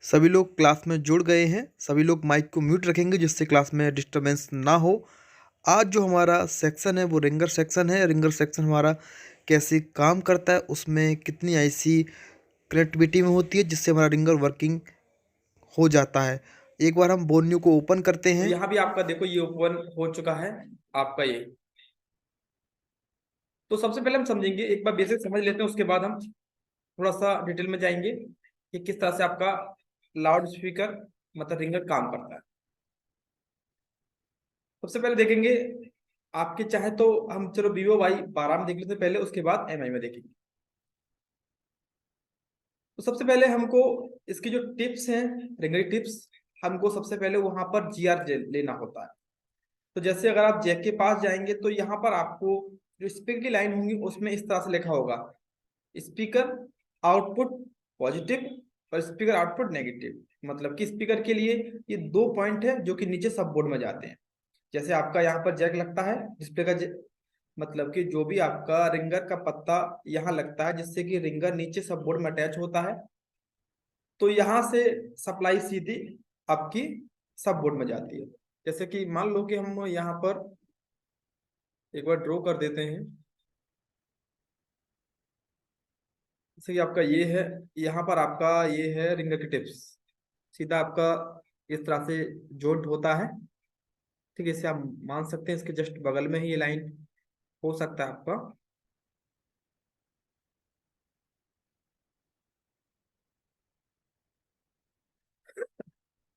सभी लोग क्लास में जुड़ गए हैं। सभी लोग माइक को म्यूट रखेंगे जिससे क्लास में डिस्टरबेंस ना हो। आज जो हमारा सेक्शन है वो रिंगर सेक्शन है। रिंगर सेक्शन हमारा कैसे काम करता है, उसमें कितनी आईसी कनेक्टिविटी में होती है जिससे हमारा रिंगर वर्किंग हो जाता है। एक बार हम बोर्ड को ओपन करते तो हैं। यहाँ भी आपका देखो ये ओपन हो चुका है आपका ये। तो सबसे पहले हम समझेंगे, एक बार बेसिक समझ लेते हैं, उसके बाद हम थोड़ा सा डिटेल में जाएंगे कि किस तरह से आपका लाउड स्पीकर मतलब रिंगर काम करता है। सबसे पहले देखेंगे आपके, चाहे तो हम चलो वीवो वाई 12 में देख लेते हैं पहले, उसके बाद एमआई में देखेंगे। तो सबसे पहले हमको इसकी जो टिप्स हैं, रिंगर टिप्स, हमको सबसे पहले वहां पर जीआर लेना होता है। तो जैसे अगर आप जैक के पास जाएंगे तो यहाँ पर आपको जो स्पीकर की लाइन होंगी उसमें इस तरह से लिखा होगा, स्पीकर आउटपुट पॉजिटिव और स्पीकर आउटपुट नेगेटिव। मतलब कि स्पीकर के लिए ये दो पॉइंट है जो कि नीचे सब बोर्ड में जाते हैं। जैसे आपका यहाँ पर जैक लगता है डिस्प्ले का मतलब कि जो भी आपका रिंगर का पत्ता यहाँ लगता है जिससे कि रिंगर नीचे सब बोर्ड में अटैच होता है, तो यहाँ से सप्लाई सीधी आपकी सब बोर्ड में जाती है। जैसे कि मान लो कि हम यहाँ पर एक बार ड्रॉ कर देते हैं। जैसे कि आपका ये है, यहाँ पर आपका ये है रिंगर की टिप्स। सीधा आपका इस तरह से जॉइंट होता है। ठीक है, इसे आप मान सकते हैं, इसके जस्ट बगल में ही ये लाइन हो सकता है आपका।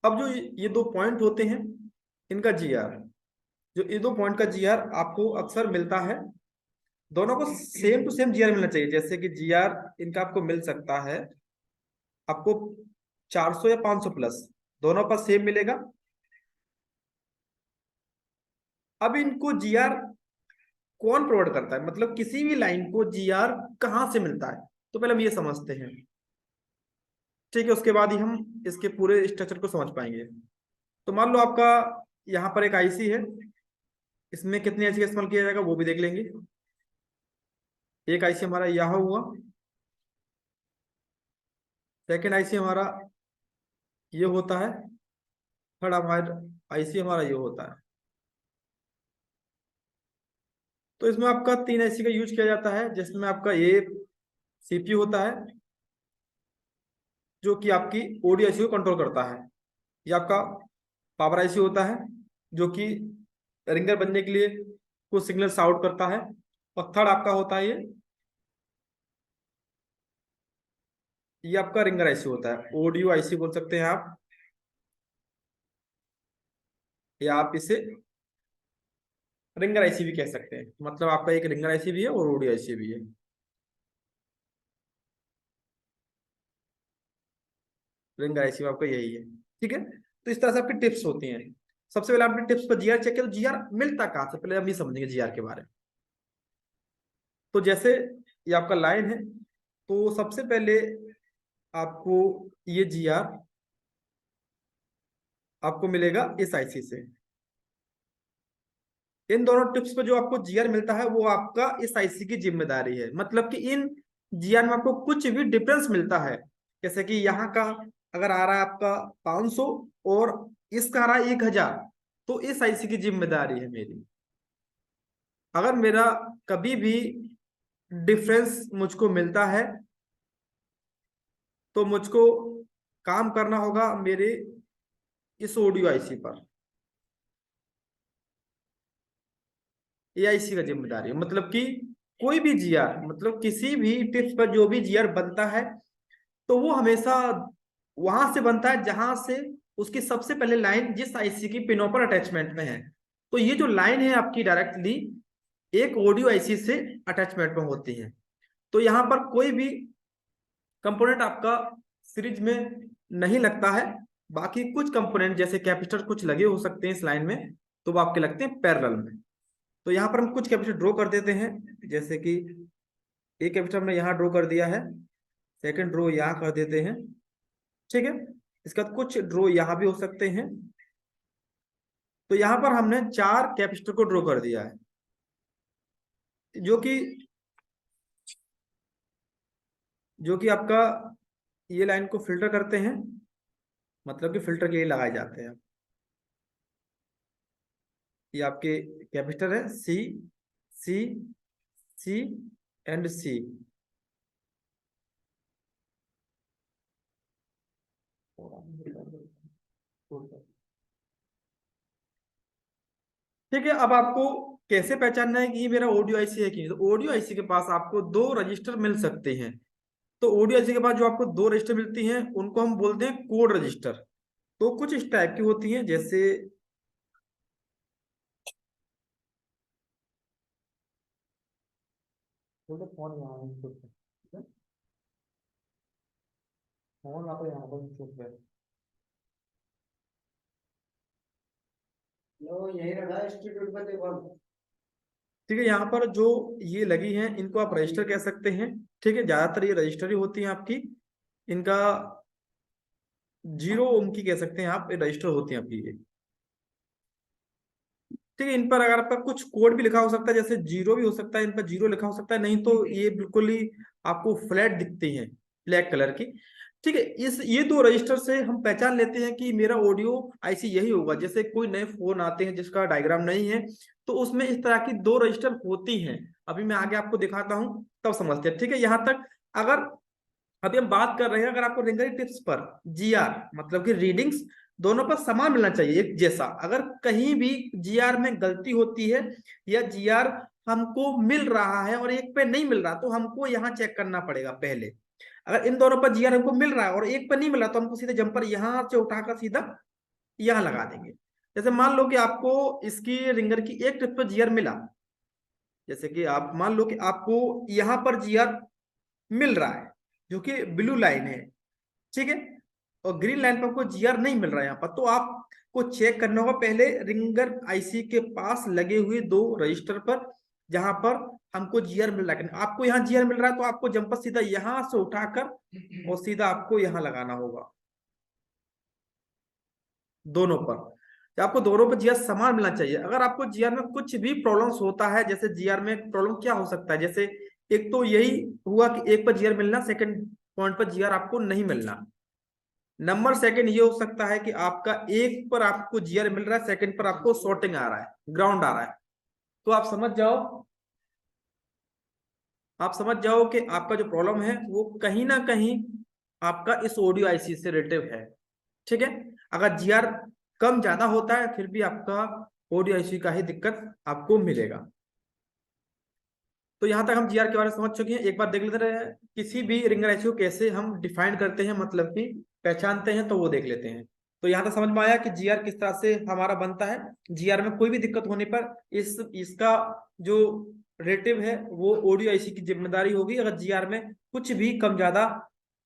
अब जो ये दो पॉइंट होते हैं इनका जीआर, जो ये दो पॉइंट का जीआर आपको अक्सर मिलता है, दोनों को सेम टू सेम जीआर मिलना चाहिए। जैसे कि जीआर इनका आपको मिल सकता है आपको 400 या 500 प्लस, दोनों पर सेम मिलेगा। अब इनको जीआर कौन प्रोवाइड करता है, मतलब किसी भी लाइन को जीआर कहाँ से मिलता है, तो पहले हम ये समझते हैं। ठीक है, उसके बाद ही हम इसके पूरे स्ट्रक्चर को समझ पाएंगे। तो मान लो आपका यहाँ पर एक आईसी है, इसमें कितनी आईसी का इस्तेमाल किया जाएगा वो भी देख लेंगे। एक आईसी हमारा यहाँ हुआ, सेकेंड आईसी हमारा ये होता है, थर्ड हमारा आईसी हमारा ये होता है। तो इसमें आपका तीन आईसी का यूज किया जाता है, जिसमें आपका ये सीपीयू होता है जो कि आपकी ऑडियो आईसी को कंट्रोल करता है। ये आपका पावर आईसी होता है जो कि रिंगर बनने के लिए कुछ सिग्नल्स आउट करता है। और थर्ड आपका होता है ये आपका रिंगर आईसी होता है, ऑडियो आईसी बोल सकते हैं आप, या आप इसे रिंगर आईसी भी कह सकते हैं। मतलब आपका एक रिंगर आईसी भी है और ऑडियो आईसी भी है। रिंगर आईसी में आपका यही है। ठीक है, तो इस तरह से आपकी टिप्स होती हैं। सबसे पहले आपने टिप्स पर जीआर चेक किया, तो जीआर मिलता कहाँ से, पहले हम ये समझेंगे जीआर के बारे में। तो जैसे ये आपका लाइन है, तो सबसे पहले आपको ये जीआर आपको मिलेगा इस आईसी से। इन दोनों टिप्स पे जो आपको जीआर मिलता है वो आपका इस आईसी की जिम्मेदारी है। मतलब कि इन जीआर में आपको कुछ भी डिफरेंस मिलता है, जैसे कि यहाँ का अगर आ रहा है आपका 500 और इसका आ रहा है 1000, तो इस आईसी की जिम्मेदारी है मेरी। अगर मेरा कभी भी डिफरेंस मुझको मिलता है तो मुझको काम करना होगा मेरे इस ऑडियो आईसी पर। ये आईसी का जिम्मेदारी है। मतलब कि कोई भी जीआर, मतलब किसी भी टिप्स पर जो भी जीआर बनता है तो वो हमेशा वहां से बनता है जहां से उसकी सबसे पहले लाइन जिस आईसी की पिनों पर अटैचमेंट में है। तो ये जो लाइन है आपकी डायरेक्टली एक ऑडियो आईसी से अटैचमेंट में होती है। तो यहाँ पर कोई भी कंपोनेंट आपका सीरीज में नहीं लगता है। बाकी कुछ कंपोनेंट जैसे कैपेसिटर कुछ लगे हो सकते हैं इस लाइन में, तो वो आपके लगते हैं पैरेलल में। तो यहाँ पर हम कुछ कैपेसिटर ड्रॉ कर देते हैं। जैसे कि एक कैपेसिटर हमने यहाँ ड्रॉ कर दिया है, सेकंड ड्रॉ यहाँ कर देते हैं। ठीक है, इसका कुछ ड्रॉ यहाँ भी हो सकते हैं। तो यहाँ पर हमने चार कैपेसिटर को ड्रॉ कर दिया है, जो कि आपका ये लाइन को फिल्टर करते हैं। मतलब कि फिल्टर के लिए लगाए जाते हैं। ये आपके कैपेसिटर है सी, सी, सी एंड सी। ठीक है, अब आपको कैसे पहचानना है कि ये मेरा ऑडियो आईसी है कि नहीं। तो ऑडियो आईसी के पास आपको दो रजिस्टर मिल सकते हैं। तो ऑडियो आईसी के पास जो आपको दो रजिस्टर मिलती हैं उनको हम बोलते हैं कोड रजिस्टर। तो कुछ इस टाइप की होती हैं, जैसे फोन फोन आप यहाँ पर चुप है। लो यही रखा इंस्टीट्यूट पर देखो। ठीक है, यहाँ पर जो ये लगी हैं इनको आप रजिस्टर कह सकते हैं। ठीक है, ज्यादातर ये रजिस्टर ही होती हैं आपकी। इनका जीरो ओम की कह सकते हैं आप, रजिस्टर होती हैं आपकी ये। ठीक है, इन पर अगर आपका कुछ कोड भी लिखा हो सकता है, जैसे जीरो भी हो सकता है, इन पर जीरो लिखा हो सकता है, नहीं तो ये बिल्कुल ही आपको फ्लैट दिखती हैं, ब्लैक कलर की। ठीक है, इस ये दो रजिस्टर से हम पहचान लेते हैं कि मेरा ऑडियो आईसी यही होगा। जैसे कोई नए फोन आते हैं जिसका डायग्राम नहीं है, तो उसमें इस तरह की दो रजिस्टर होती हैं। अभी मैं आगे आपको दिखाता हूं, तब समझते हैं। ठीक है, यहाँ तक अगर अभी हम बात कर रहे हैं, अगर आपको रिंगरी टिप्स पर जीआर मतलब कि रीडिंग्स दोनों पर समान मिलना चाहिए, एक जैसा। अगर कहीं भी जीआर में गलती होती है या जीआर हमको मिल रहा है और एक पे नहीं मिल रहा, तो हमको यहाँ चेक करना पड़ेगा पहले। अगर इन दोनों पर जीआर हमको मिल रहा है और एक पर नहीं मिल रहा, तो हमको सीधे जंपर यहाँ से उठाकर सीधा यहाँ लगा देंगे। जैसे मान लो कि आपको इसकी रिंगर की एक टिप पर जीआर मिला, जैसे कि आप मान लो कि आपको यहाँ पर जीआर मिल रहा है जो कि ब्लू लाइन है। ठीक है, और ग्रीन लाइन पर आपको जीआर नहीं मिल रहा है यहाँ पर, तो आपको चेक करना होगा पहले रिंगर आईसी के पास लगे हुए दो रजिस्टर पर, जहां पर हमको जीआर मिल रहा है। आपको यहाँ जीआर मिल रहा है तो आपको जंपर सीधा यहां से उठाकर और सीधा आपको यहाँ लगाना होगा दोनों पर। तो आपको दोनों पर जीआर समान मिलना चाहिए। अगर आपको जीआर में कुछ भी प्रॉब्लम्स होता है, जैसे जीआर में प्रॉब्लम क्या हो सकता है, जैसे एक तो यही हुआ कि एक पर जीआर मिलना, सेकंड पॉइंट पर जीआर आपको नहीं मिलना। नंबर सेकंड ये हो सकता है कि आपका एक पर आपको जीआर मिल रहा है, सेकंड पर आपको शॉर्टिंग आ रहा है, ग्राउंड आ रहा है। तो आप समझ जाओ कि आपका जो प्रॉब्लम है वो कहीं ना कहीं आपका इस ऑडियो आईसी से रिलेटिव है। ठीक है, अगर जीआर कम ज्यादा होता है फिर भी आपका ऑडियो आईसी का ही दिक्कत आपको मिलेगा। तो यहां तक हम जीआर के बारे में समझ चुके हैं। एक बार देख लेते रहे, किसी भी रिंगर आईसी को कैसे हम डिफाइन करते हैं, मतलब कि पहचानते हैं, तो वो देख लेते हैं। तो यहां तक समझ में आया कि जीआर किस तरह से हमारा बनता है। जीआर में कोई भी दिक्कत होने पर इसका जो रेटिव है वो ऑडियो आईसी की जिम्मेदारी होगी, अगर जीआर में कुछ भी कम ज्यादा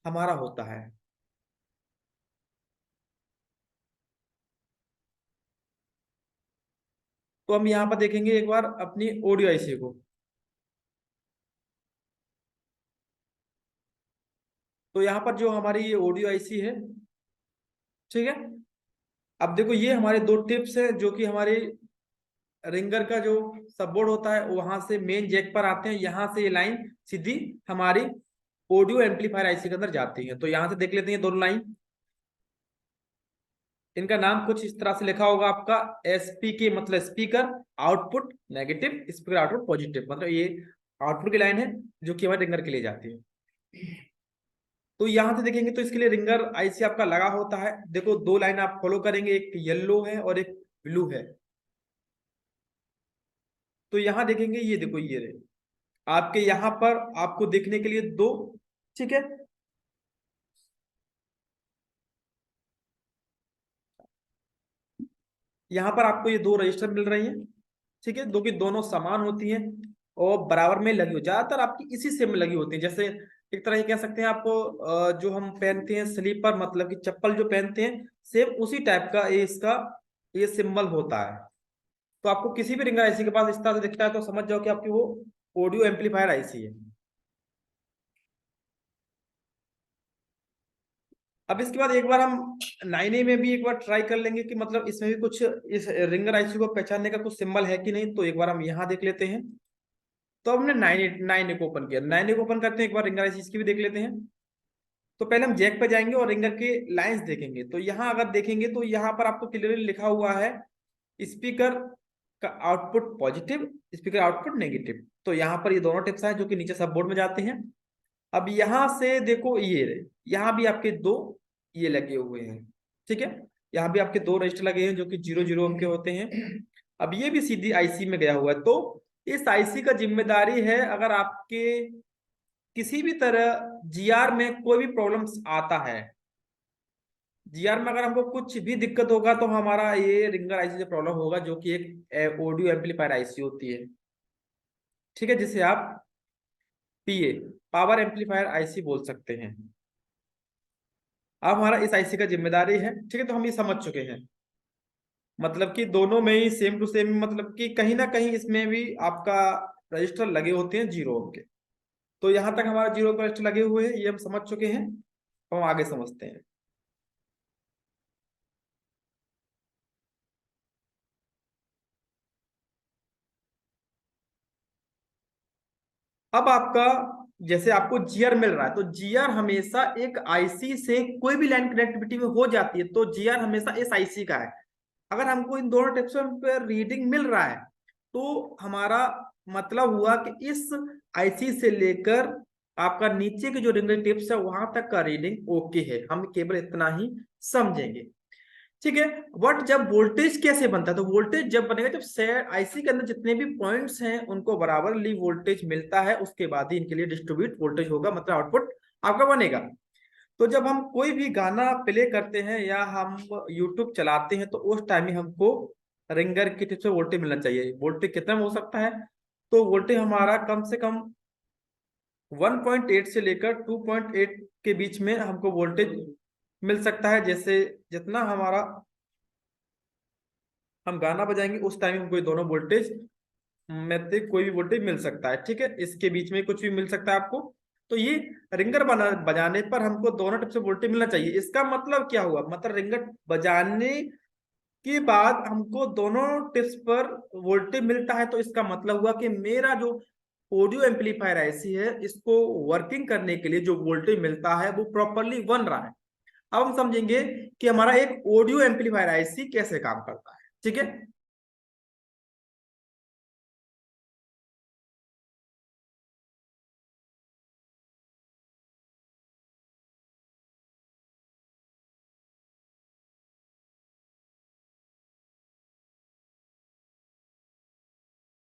हमारा होता है। तो हम यहाँ पर देखेंगे एक बार अपनी ऑडियो आईसी को। तो यहाँ पर जो हमारी ये ऑडियो आईसी है, ठीक है, अब देखो ये हमारे दो टिप्स है जो कि हमारे रिंगर का जो सबबोर्ड होता है वहां से मेन जैक पर आते हैं। यहाँ से ये लाइन सीधी हमारी ऑडियो एम्पलीफायर आईसी के अंदर जाती है। तो यहाँ से देख लेते हैं दोनों लाइन, इनका नाम कुछ इस तरह से लिखा होगा आपका एसपी के मतलब speaker output negative, speaker output positive, मतलब ये आउटपुट की लाइन है जो कि हमारे रिंगर के लिए जाती है। तो यहां से देखेंगे तो इसके लिए रिंगर आईसी आपका लगा होता है। देखो दो लाइन आप फॉलो करेंगे, एक येलो है और एक ब्लू है। तो यहां देखेंगे, ये देखो ये रहे आपके यहाँ पर आपको देखने के लिए दो, ठीक है, यहाँ पर आपको ये दो रजिस्टर मिल रही हैं। ठीक है, दो की दोनों समान होती हैं और बराबर में लगी हो, ज्यादातर आपकी इसी से में लगी होती है। जैसे एक तरह ये कह सकते हैं आप, जो हम पहनते हैं स्लीपर मतलब कि चप्पल जो पहनते हैं, सेम उसी टाइप का ये इसका ये सिंबल होता है। तो आपको किसी भी रिंगर आईसी के पास इस तरह से दिखता है तो समझ जाओ कि आपकी वो ऑडियो एम्पलीफायर आईसी है। अब इसके बाद एक बार हम 9A में भी एक बार ट्राई कर लेंगे कि मतलब इसमें भी कुछ इस रिंगर आईसी को पहचानने का कुछ सिंबल है कि नहीं। तो एक बार हम यहाँ देख लेते हैं। तो हमने 9A को ओपन किया, 9A को ओपन करते हैं, एक बार रिंगर आईसी की भी देख लेते हैं। तो पहले हम जैक पे जाएंगे और रिंगर के लाइंस देखेंगे। तो यहाँ अगर देखेंगे तो यहाँ पर आपको क्लियरली लिखा हुआ है स्पीकर का output positive, speaker output negative. तो यहाँ पर ये दोनों टिप्स हैं जो कि नीचे सब बोर्ड में जाते हैं। अब यहाँ से देखो ये यहाँ भी आपके दो ये लगे हुए हैं, ठीक है, यहाँ भी आपके दो रजिस्टर लगे हैं जो कि 0 0 ओम के होते हैं। अब ये भी सीधी आईसी में गया हुआ है। तो इस आईसी का जिम्मेदारी है अगर आपके किसी भी तरह जीआर में कोई भी प्रॉब्लम्स आता है, जीआर में अगर हमको कुछ भी दिक्कत होगा तो हमारा ये रिंगर आईसी से प्रॉब्लम होगा, जो कि एक ऑडियो एम्पलीफायर आईसी होती है, ठीक है, जिसे आप पीए पावर एम्पलीफायर आईसी बोल सकते हैं। अब हमारा इस आईसी का जिम्मेदारी है, ठीक है। तो हम ये समझ चुके हैं, मतलब कि दोनों में ही सेम टू सेम, मतलब कि कहीं ना कहीं इसमें भी आपका रजिस्टर लगे होते हैं 0 ओम के। तो यहां तक हमारा 0 ओम का रजिस्टर लगे हुए हैं, ये हम समझ चुके हैं। हम आगे समझते हैं। अब आपका जैसे आपको जीआर मिल रहा है, तो जीआर हमेशा एक आईसी से कोई भी लाइन कनेक्टिविटी में हो जाती है, तो जीआर हमेशा इस आईसी का है। अगर हमको इन दोनों टिप्सों पर रीडिंग मिल रहा है तो हमारा मतलब हुआ कि इस आईसी से लेकर आपका नीचे के जो रिंग टिप्स है वहां तक का रीडिंग ओके है। हम केवल इतना ही समझेंगे, ठीक है। बट जब वोल्टेज कैसे बनता है, तो वोल्टेज जब बनेगा जब आईसी के अंदर जितने भी पॉइंट्स हैं उनको बराबरली वोल्टेज मिलता है, उसके बाद ही इनके लिए डिस्ट्रीब्यूट वोल्टेज होगा, मतलब आउटपुट आपका बनेगा। तो जब हम कोई भी गाना प्ले करते हैं या हम यूट्यूब चलाते हैं तो उस टाइम ही हमको रिंगर की टिप से वोल्टेज मिलना चाहिए। वोल्टेज कितना हो सकता है, तो वोल्टेज हमारा कम से कम 1.8 से लेकर 2.8 के बीच में हमको वोल्टेज मिल सकता है। जैसे जितना हमारा हम गाना बजाएंगे उस टाइम हमको ये दोनों वोल्टेज में से कोई भी वोल्टेज मिल सकता है, ठीक है। इसके बीच में कुछ भी मिल सकता है आपको। तो ये रिंगर बजाने पर हमको दोनों टिप से वोल्टेज मिलना चाहिए। इसका मतलब क्या हुआ, मतलब रिंगर बजाने के बाद हमको दोनों टिप्स पर वोल्टेज मिलता है, तो इसका मतलब हुआ कि मेरा जो ऑडियो एम्पलीफायर ऐसी है इसको वर्किंग करने के लिए जो वोल्टेज मिलता है वो प्रॉपरली बन रहा है। अब हम समझेंगे कि हमारा एक ऑडियो एम्पलीफायर आईसी कैसे काम करता है, ठीक है।